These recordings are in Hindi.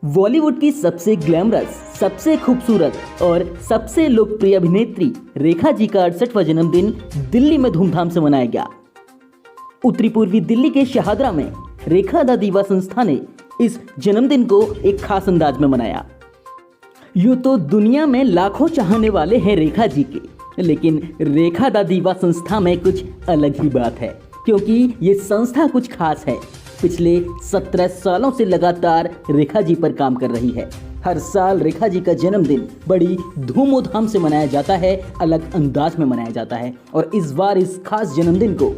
बॉलीवुड की सबसे ग्लैमरस, सबसे खूबसूरत और सबसे लोकप्रिय अभिनेत्री रेखा जी का 68वां जन्मदिन दिल्ली में धूमधाम से मनाया गया। उत्तरी पूर्वी दिल्ली के शाहदरा में रेखा दा दीवा संस्था ने इस जन्मदिन को एक खास अंदाज में मनाया। यूं तो दुनिया में लाखों चाहने वाले हैं रेखा जी के, लेकिन रेखा दा दीवा संस्था में कुछ अलग ही बात है, क्योंकि ये संस्था कुछ खास है। पिछले 17 सालों से लगातार रेखा जी पर काम कर रही है। हर साल रेखा जी का जन्मदिन बड़ी धूमधाम से मनाया जाता है, अलग अंदाज में मनाया जाता है, और इस बार इस खास जन्मदिन को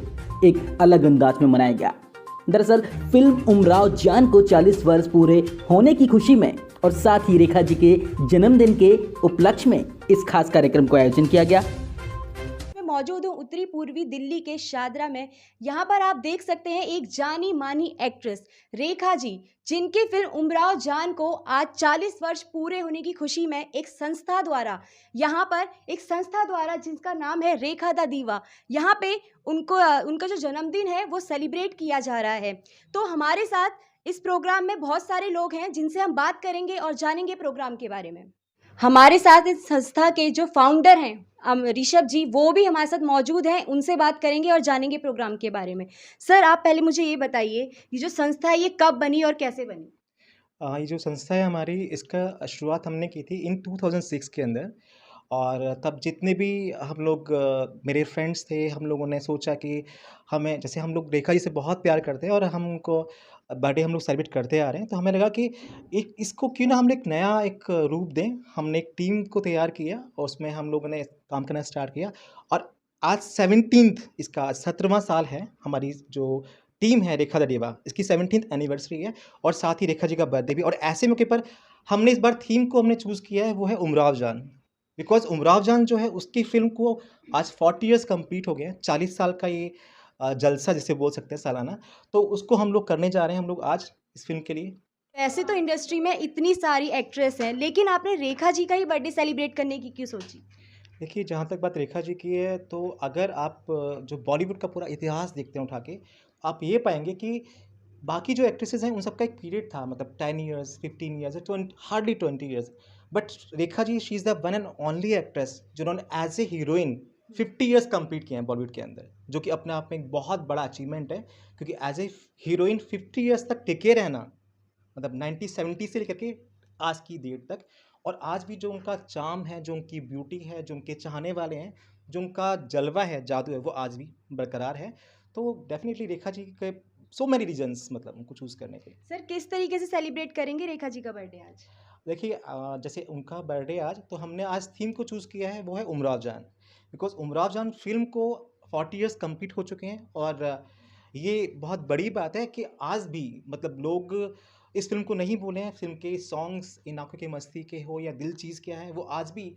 एक अलग अंदाज में मनाया गया। दरअसल फिल्म उमराव जान को 40 वर्ष पूरे होने की खुशी में और साथ ही रेखा जी के जन्मदिन के उपलक्ष्य में इस खास कार्यक्रम का आयोजन किया गया। मौजूद हूँ उत्तरी पूर्वी दिल्ली के शाहदरा में। यहाँ पर आप देख सकते हैं एक जानी मानी एक्ट्रेस रेखा जी, जिनकी फिल्म उमराव जान को आज 40 वर्ष पूरे होने की खुशी में एक संस्था द्वारा जिसका नाम है रेखा दा दीवा, यहाँ पे उनका जो जन्मदिन है वो सेलिब्रेट किया जा रहा है। तो हमारे साथ इस प्रोग्राम में बहुत सारे लोग हैं जिनसे हम बात करेंगे और जानेंगे प्रोग्राम के बारे में। हमारे साथ इस संस्था के जो फाउंडर हैं ऋषभ जी, वो भी हमारे साथ मौजूद हैं। उनसे बात करेंगे और जानेंगे प्रोग्राम के बारे में। सर, आप पहले मुझे ये बताइए, ये जो संस्था है ये कब बनी और कैसे बनी? ये जो संस्था है हमारी, इसका शुरुआत हमने की थी इन 2006 के अंदर। और तब जितने भी हम लोग मेरे फ्रेंड्स थे, हम लोगों ने सोचा कि हमें, जैसे हम लोग रेखा जी से बहुत प्यार करते हैं और हम उनको बर्थडे हम लोग सेलिब्रेट करते आ रहे हैं, तो हमें लगा कि इसको क्यों ना हम एक नया एक रूप दें। हमने एक टीम को तैयार किया और उसमें हम लोगों ने काम करना स्टार्ट किया। और आज 17th इसका 17वां साल है। हमारी जो टीम है रेखा द डेवा, इसकी 17th एनिवर्सरी है और साथ ही रेखा जी का बर्थडे भी। और ऐसे मौके पर हमने इस बार थीम को हमने चूज़ किया है, वो है उमराव जान। बिकॉज़ उमराव जान जो है, उसकी फ़िल्म को आज 40 इयर्स कंप्लीट हो गए हैं। 40 साल का ये जलसा जिसे बोल सकते हैं, सालाना। तो उसको हम लोग करने जा रहे हैं हम लोग आज इस फ़िल्म के लिए। वैसे तो इंडस्ट्री में इतनी सारी एक्ट्रेस हैं, लेकिन आपने रेखा जी का ही बर्थडे सेलिब्रेट करने की क्यों सोची? देखिए, जहाँ तक बात रेखा जी की है, तो अगर आप जो बॉलीवुड का पूरा इतिहास देखते हैं उठा के, आप ये पाएँगे कि बाकी जो एक्ट्रेसेस हैं, उन सबका एक पीरियड था, मतलब 10 years, 15 years, 20, hardly 20 years. But Rekha ji, she is the one and only actress जिन्होंने as a heroine 50 years complete किए हैं बॉलीवुड के अंदर, जो कि अपने आप में एक बहुत बड़ा अचीवमेंट है। क्योंकि एज़ ए हीरोइन 50 इयर्स तक टिके रहना, मतलब 1970 से लेकर के आज की डेट तक। और आज भी जो उनका चार्म है, जो उनकी ब्यूटी है, जो उनके चाहने वाले हैं, जो उनका जलवा है, जादू है, वो आज भी बरकरार है। तो डेफ़िनिटली रेखा जी के सो मेनी रीज़न्स, मतलब उनको चूज़ करने के। सर, किस तरीके से सेलिब्रेट करेंगे रेखा जी का बर्थडे आज? देखिए, जैसे उनका बर्थडे आज, तो हमने आज थीम को चूज़ किया है, वो है उमराव जान। बिकॉज़ उमराव जान फ़िल्म को 40 इयर्स कंप्लीट हो चुके हैं। और ये बहुत बड़ी बात है कि आज भी, मतलब लोग इस फ़िल्म को नहीं भूले हैं। फ़िल्म के सॉन्ग्स, इन आँखों की मस्ती के हो या दिल चीज़ क्या है, वो आज भी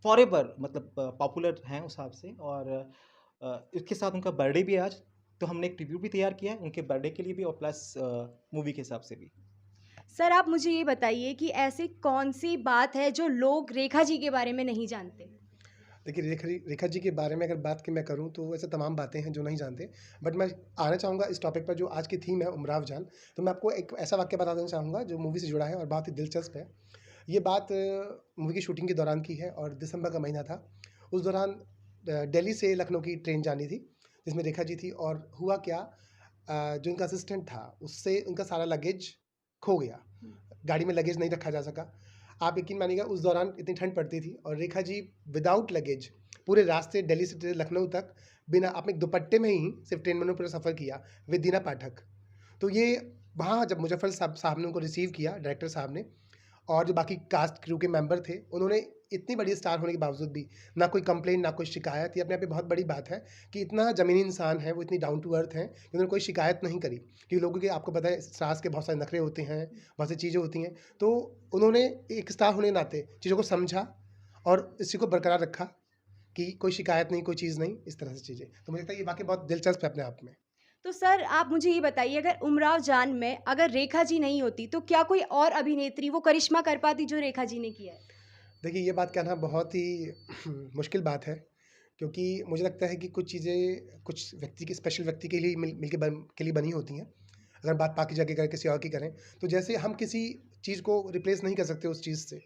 फॉरएवर, मतलब पॉपुलर हैं उस हिसाब से। और इसके साथ उनका बर्थडे भी है आज, तो हमने एक ट्रिब्यूट भी तैयार किया है उनके बर्थडे के लिए भी, और प्लस मूवी के हिसाब से भी। सर, आप मुझे ये बताइए कि ऐसी कौन-सी बात है जो लोग रेखा जी के बारे में नहीं जानते? देखिए, रेखा जी के बारे में अगर बात की मैं करूँ तो ऐसे तमाम बातें हैं जो नहीं जानते। बट मैं आना चाहूँगा इस टॉपिक पर, जो आज की थीम है उमराव जान। तो मैं आपको एक ऐसा वाक़या बता देना चाहूँगा जो मूवी से जुड़ा है और बहुत ही दिलचस्प है। ये बात मूवी की शूटिंग के दौरान की है और दिसंबर का महीना था। उस दौरान दिल्ली से लखनऊ की ट्रेन जानी थी, जिसमें रेखा जी थी। और हुआ क्या, जो उनका असिस्टेंट था, उससे उनका सारा लगेज खो गया। गाड़ी में लगेज नहीं रखा जा सका। आप यकीन मानिएगा, उस दौरान इतनी ठंड पड़ती थी और रेखा जी विदाउट लगेज पूरे रास्ते दिल्ली से लखनऊ तक बिना अपने दुपट्टे में ही सिर्फ ट्रेन में पूरा सफ़र किया विद दीना पाठक। तो ये वहाँ जब मुजफ्फर साहब ने उनको रिसीव किया, डायरेक्टर साहब ने, और जो बाकी कास्ट क्रू के मेंबर थे, उन्होंने इतनी बड़ी स्टार होने के बावजूद भी ना कोई कंप्लेंट, ना कोई शिकायत। ये अपने आप में बहुत बड़ी बात है कि इतना ज़मीनी इंसान है, वो इतनी डाउन टू अर्थ हैं कि उन्होंने कोई शिकायत नहीं करी। क्योंकि लोगों के, आपको पता है, सास के बहुत सारे नखरे होते हैं, बहुत सी चीज़ें होती हैं। तो उन्होंने एक स्टार होने के नाते चीज़ों को समझा और इसी को बरकरार रखा कि कोई शिकायत नहीं, कोई चीज़ नहीं, इस तरह से चीज़ें। तो मुझे लगता है ये वाक़ई बहुत दिलचस्प है अपने आप में। तो सर, आप मुझे ये बताइए, अगर उमराव जान में अगर रेखा जी नहीं होती तो क्या कोई और अभिनेत्री वो करिश्मा कर पाती जो रेखा जी ने किया है? देखिए, ये बात कहना बहुत ही मुश्किल बात है, क्योंकि मुझे लगता है कि कुछ चीज़ें कुछ व्यक्ति की, स्पेशल व्यक्ति के लिए मिल के लिए बनी होती हैं। अगर बात बाकी जगह करें, किसी और की करें, तो जैसे हम किसी चीज़ को रिप्लेस नहीं कर सकते उस चीज़ से।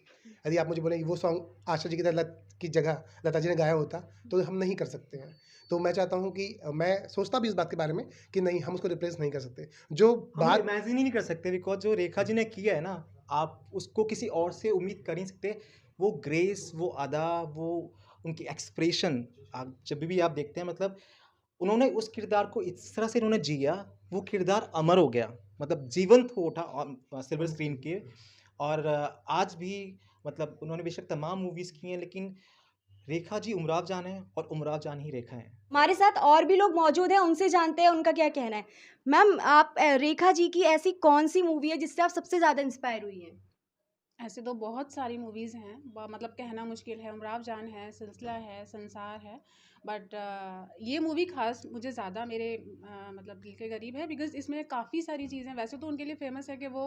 यदि आप मुझे बोलें कि वो सॉन्ग आशा जी की तरह की जगह लता जी ने गाया होता, तो हम नहीं कर सकते हैं। तो मैं चाहता हूँ कि मैं सोचता भी इस बात के बारे में कि नहीं, हम उसको रिप्लेस नहीं कर सकते। जो हम बात इमेजिन ही नहीं कर सकते, बिकॉज़ जो रेखा जी ने किया है ना, आप उसको किसी और से उम्मीद कर ही नहीं सकते। वो ग्रेस, वो अदा, वो उनकी एक्सप्रेशन, आप जब भी आप देखते हैं, मतलब उन्होंने उस किरदार को इस तरह से उन्होंने जिया, वो किरदार अमर हो गया, मतलब जीवंत हो उठा सिल्वर स्क्रीन के। और आज भी, मतलब उन्होंने बेशक तमाम मूवीज़ की हैं, लेकिन रेखा जी उमराव जान हैं और उमराव जान ही रेखा हैं। हमारे साथ और भी लोग मौजूद हैं, उनसे जानते हैं उनका क्या कहना है। मैम, आप रेखा जी की ऐसी कौन-सी मूवी है जिससे आप सबसे ज़्यादा इंस्पायर हुई हैं? ऐसे तो बहुत सारी मूवीज़ हैं, मतलब कहना मुश्किल है। उमराव जान है, सिलसिला है, संसार है, बट ये मूवी खास मुझे ज़्यादा मेरे मतलब दिल के करीब है, बिकॉज़ इसमें काफ़ी सारी चीज़ें, वैसे तो उनके लिए फेमस है कि वो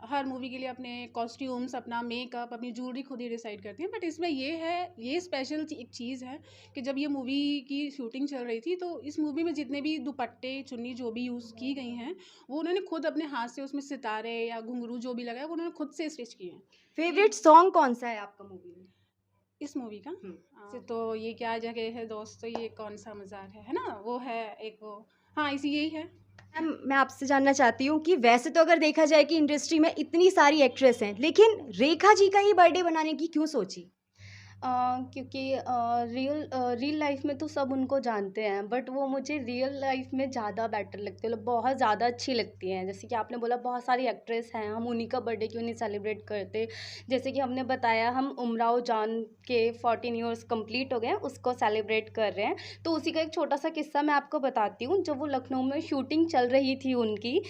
हर मूवी के लिए अपने कॉस्ट्यूम्स, अपना मेकअप, अपनी ज्वेलरी खुद ही डिसाइड करती हैं। बट इसमें ये स्पेशल एक चीज़ है कि जब ये मूवी की शूटिंग चल रही थी, तो इस मूवी में जितने भी दुपट्टे, चुन्नी जो भी यूज़ की गई हैं, वो उन्होंने खुद अपने हाथ से उसमें सितारे या घुंघरू जो भी लगाया, वो उन्होंने खुद से स्टिच किए हैं। फ़ेवरेट सॉन्ग कौन-सा है आपका मूवी में? इस मूवी का से तो ये क्या जगह है दोस्तों, ये कौन सा मज़ाक है ना? वो है एक वो, हाँ, इसी यही है। मैम, मैं आपसे जानना चाहती हूँ कि वैसे तो अगर देखा जाए कि इंडस्ट्री में इतनी सारी एक्ट्रेस हैं, लेकिन रेखा जी का ही बर्थडे बनाने की क्यों सोची? क्योंकि रियल लाइफ में तो सब उनको जानते हैं, बट वो मुझे रियल लाइफ में ज़्यादा बेटर लगती है, मतलब बहुत ज़्यादा अच्छी लगती हैं। जैसे कि आपने बोला बहुत सारी एक्ट्रेस हैं, हम उन्हीं का बर्थडे क्यों नहीं सेलिब्रेट करते। जैसे कि हमने बताया, हम उमराव जान के 14 ईयर्स कंप्लीट हो गए हैं, उसको सेलिब्रेट कर रहे हैं। तो उसी का एक छोटा सा किस्सा मैं आपको बताती हूँ। जब वो लखनऊ में शूटिंग चल रही थी उनकी,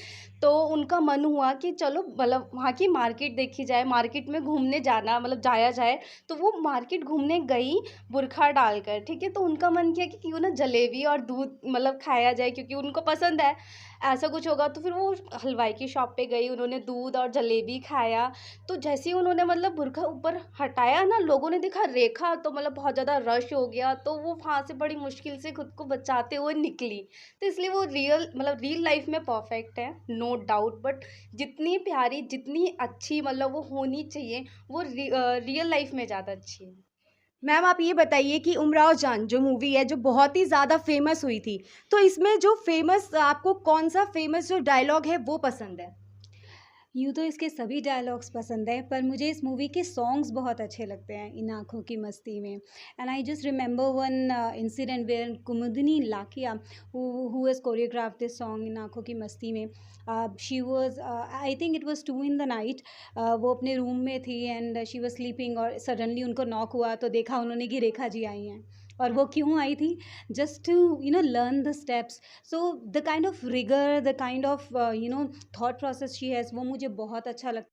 तो उनका मन हुआ कि चलो मतलब वहाँ की मार्केट देखी जाए, मार्केट में घूमने जाना, मतलब जाया जाए। तो वो मार्केट घूमने गई बुर्खा डालकर, ठीक है। तो उनका मन किया कि क्यों ना जलेबी और दूध मतलब खाया जाए, क्योंकि उनको पसंद है, ऐसा कुछ होगा। तो फिर वो हलवाई की शॉप पे गई, उन्होंने दूध और जलेबी खाया। तो जैसे ही उन्होंने मतलब बुर्खा ऊपर हटाया ना, लोगों ने देखा रेखा, तो मतलब बहुत ज़्यादा रश हो गया। तो वो वहाँ से बड़ी मुश्किल से खुद को बचाते हुए निकली। तो इसलिए वो रियल लाइफ में परफेक्ट है, नो डाउट। बट जितनी प्यारी, जितनी अच्छी मतलब वो होनी चाहिए, वो रियल लाइफ में ज़्यादा अच्छी है। मैम, आप ये बताइए कि उमराव जान जो मूवी है, जो बहुत ही ज़्यादा फ़ेमस हुई थी, तो इसमें जो फ़ेमस आपको कौन-सा फ़ेमस जो डायलॉग है वो पसंद है? यूँ तो इसके सभी डायलॉग्स पसंद हैं, पर मुझे इस मूवी के सॉन्ग्स बहुत अच्छे लगते हैं, इन आँखों की मस्ती में। And I just remember one incident where Kumudini Lakhia who has choreographed this song in आँखों की मस्ती में। She was I think it was 2 in the night. वो अपने रूम में थी एंड शी वाज़ स्लीपिंग, और सडनली उनको नॉक हुआ, तो देखा उन्होंने कि रेखा जी आई हैं। और वो क्यों आई थी? Just to learn the steps. So the kind of rigour, the kind of thought process she has, वो मुझे बहुत अच्छा लगता है।